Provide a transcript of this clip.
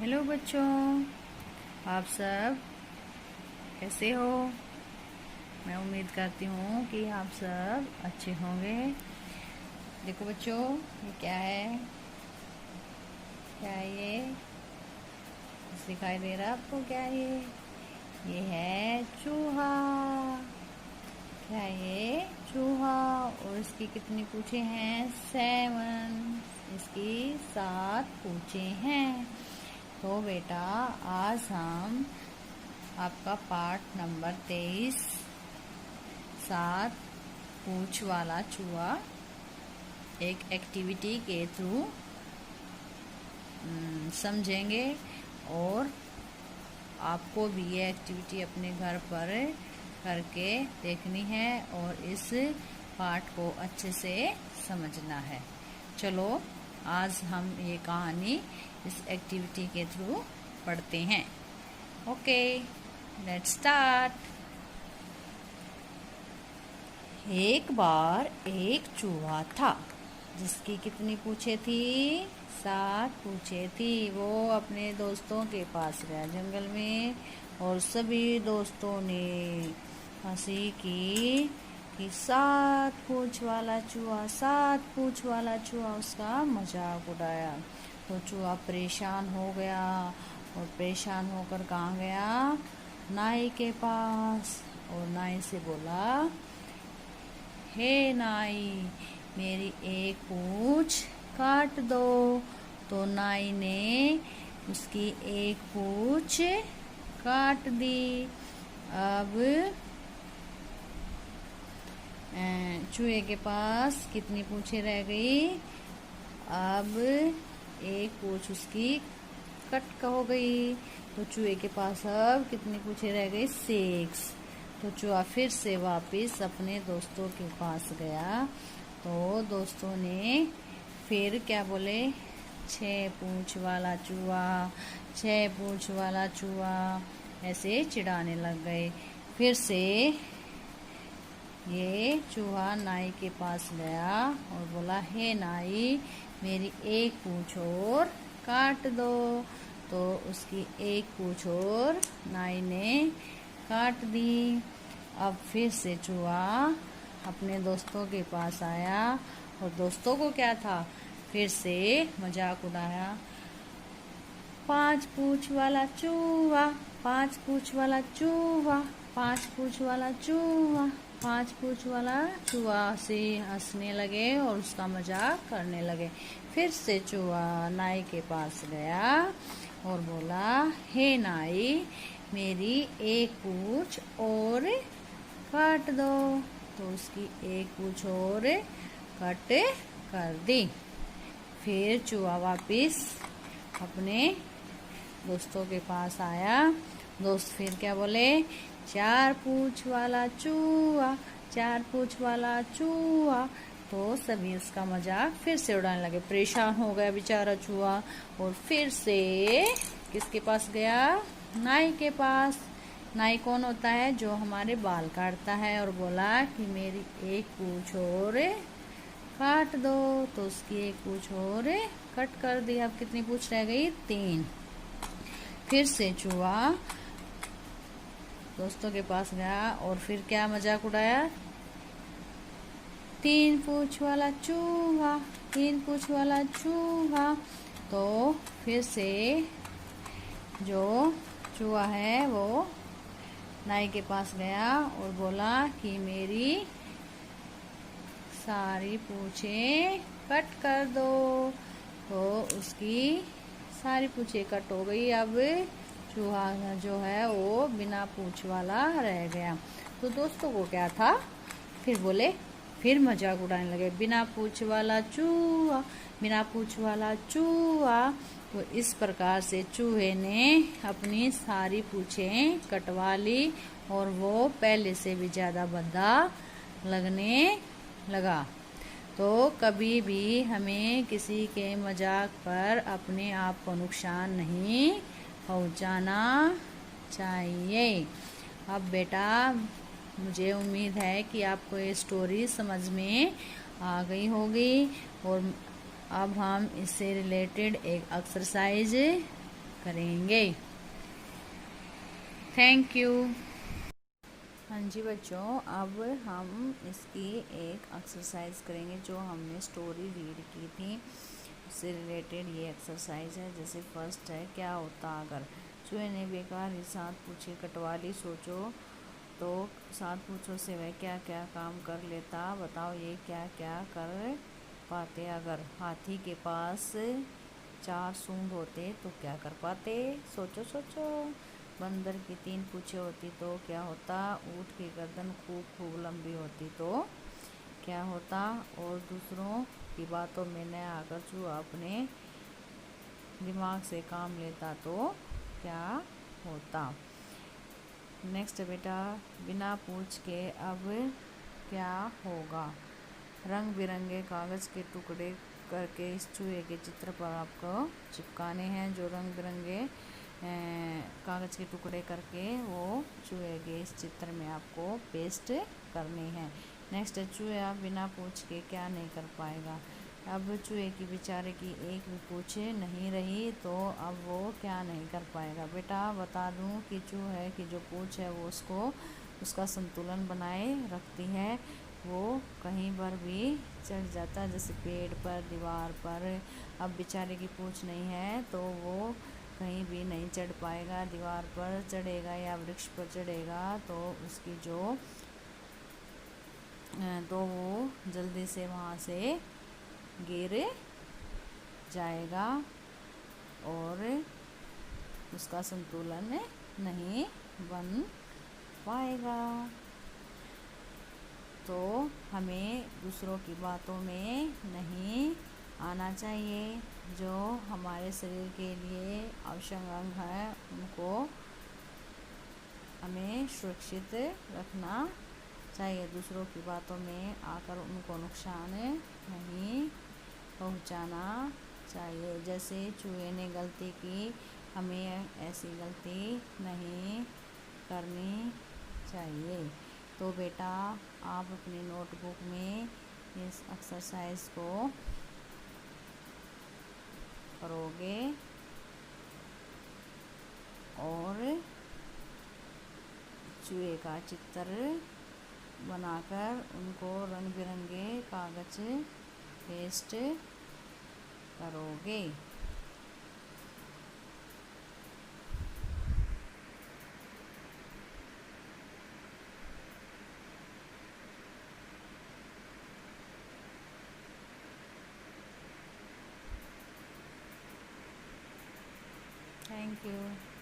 Hello बच्चों, आप सब कैसे हो। मैं उम्मीद करती हूँ कि आप सब अच्छे होंगे। देखो बच्चों, ये क्या है ये दिखाई दे रहा है आपको? क्या है ये है चूहा। क्या है ये? चूहा। और इसकी कितनी पूंछें हैं? 7। इसकी 7 पूंछें हैं। तो बेटा, आज हम आपका पाठ नंबर 23 7 पूंछ वाला चूहा एक एक्टिविटी के थ्रू समझेंगे। और आपको भी ये एक्टिविटी अपने घर पर करके देखनी है और इस पाठ को अच्छे से समझना है। चलो, आज हम ये कहानी इस एक्टिविटी के थ्रू पढ़ते हैं। Okay, let's start. एक बार एक चूहा था जिसकी कितनी पूंछें थी? 7 पूंछें थी। वो अपने दोस्तों के पास गया जंगल में और सभी दोस्तों ने हंसी की कि 7 पूंछ वाला चूहा, 7 पूंछ वाला चूहा, उसका मजाक उड़ाया। तो चूहा परेशान हो गया और परेशान होकर कहाँ गया? नाई के पास। और नाई से बोला, हे नाई, मेरी एक पूंछ काट दो। तो नाई ने उसकी एक पूंछ काट दी। अब चूहे के पास कितनी पूंछें रह गई? अब एक पूंछ उसकी कट हो गई। तो चूहे के पास अब कितनी पूंछें रह गई? 6। तो चूहा फिर से वापस अपने दोस्तों के पास गया। तो दोस्तों ने फिर क्या बोले? 6 पूंछ वाला चूहा, 6 पूंछ वाला चूहा, ऐसे चिढ़ाने लग गए। फिर से ये चूहा नाई के पास गया और बोला, हे नाई, मेरी एक पूंछ और काट दो। तो उसकी एक पूंछ और नाई ने काट दी। अब फिर से चूहा अपने दोस्तों के पास आया और दोस्तों को क्या था? फिर से मजाक उड़ाया। 5 पूंछ वाला चूहा, 5 पूंछ वाला चूहा, 5 पूंछ वाला चूहा, 5 पूंछ वाला चूहा से हंसने लगे और उसका मजाक करने लगे। फिर से चूहा नाई के पास गया और बोला, हे नाई, मेरी एक पूंछ और काट दो। तो उसकी एक पूंछ और कट कर दी। फिर चूहा वापिस अपने दोस्तों के पास आया। दोस्त फिर क्या बोले? 4 पूंछ वाला चूहा, 4 पूंछ वाला चूहा। तो सभी उसका मजाक फिर से उड़ाने लगे। परेशान हो गया बेचारा चूहा और फिर से किसके पास गया? नाई के पास। नाई कौन होता है? जो हमारे बाल काटता है। और बोला कि मेरी एक पूंछ और काट दो। तो उसकी एक पूंछ और कट कर दी। अब कितनी पूंछ रह गई? 3। फिर से चूहा दोस्तों के पास गया और फिर क्या मजाक उड़ाया? 3 पूंछ वाला चूहा, 3 पूंछ वाला चूहा। तो फिर से जो चूहा है वो नाई के पास गया और बोला कि मेरी सारी पूंछें कट कर दो। तो उसकी सारी पूंछें कट हो गई। अब चूहा जो है वो बिना पूंछ वाला रह गया। तो दोस्तों को क्या था? फिर बोले, फिर मजाक उड़ाने लगे, बिना पूंछ वाला चूहा, बिना पूंछ वाला चूहा। तो इस प्रकार से चूहे ने अपनी सारी पूंछें कटवा ली और वो पहले से भी ज्यादा भद्दा लगने लगा। तो कभी भी हमें किसी के मजाक पर अपने आप को नुकसान नहीं पहुंचाना चाहिए। अब बेटा, मुझे उम्मीद है कि आपको ये स्टोरी समझ में आ गई होगी। और अब हम इससे रिलेटेड एक एक्सरसाइज करेंगे। Thank you. हाँ जी बच्चों, अब हम इसकी एक एक्सरसाइज करेंगे जो हमने स्टोरी रीड की थी, उससे रिलेटेड ये एक्सरसाइज है। जैसे फर्स्ट है, क्या होता अगर। चूहे ने बेकार ही साथ पूछे कटवाली, सोचो तो साथ पूछो से वह क्या क्या काम कर लेता, बताओ ये क्या क्या कर पाते अगर। हाथी के पास 4 सूंड होते तो क्या कर पाते, सोचो सोचो। बंदर की 3 पूँछें होती तो क्या होता, ऊँट की गर्दन खूब खूब लंबी होती तो क्या होता, और दूसरों की बातों में न आकर चूहा अपने दिमाग से काम लेता तो क्या होता। नेक्स्ट बेटा, बिना पूछ के अब क्या होगा। रंग बिरंगे कागज़ के टुकड़े करके इस चूहे के चित्र पर आपको चिपकाने हैं। जो रंग बिरंगे कागज़ के टुकड़े करके वो चूहे के इस चित्र में आपको पेस्ट करने हैं। नेक्स्ट, चूहा बिना पूछ के क्या नहीं कर पाएगा। अब चूहे की बेचारे की एक भी पूछ नहीं रही तो अब वो क्या नहीं कर पाएगा। बेटा बता दूं कि चूहे की जो पूछ है वो उसको उसका संतुलन बनाए रखती है। वो कहीं पर भी चढ़ जाता है, जैसे पेड़ पर, दीवार पर। अब बेचारे की पूछ नहीं है तो वो कहीं भी नहीं चढ़ पाएगा। दीवार पर चढ़ेगा या वृक्ष पर चढ़ेगा तो उसकी तो वो जल्दी से वहाँ से गिर जाएगा और उसका संतुलन नहीं बन पाएगा। तो हमें दूसरों की बातों में नहीं आना चाहिए। जो हमारे शरीर के लिए आवश्यक अंग है उनको हमें सुरक्षित रखना चाहिए। दूसरों की बातों में आकर उनको नुकसान नहीं पहुंचाना चाहिए। जैसे चूहे ने गलती की, हमें ऐसी गलती नहीं करनी चाहिए। तो बेटा आप अपनी नोटबुक में इस एक्सरसाइज को करोगे और चूहे का चित्र बनाकर उनको रंग बिरंगे कागज पेस्ट करोगे। Thank you.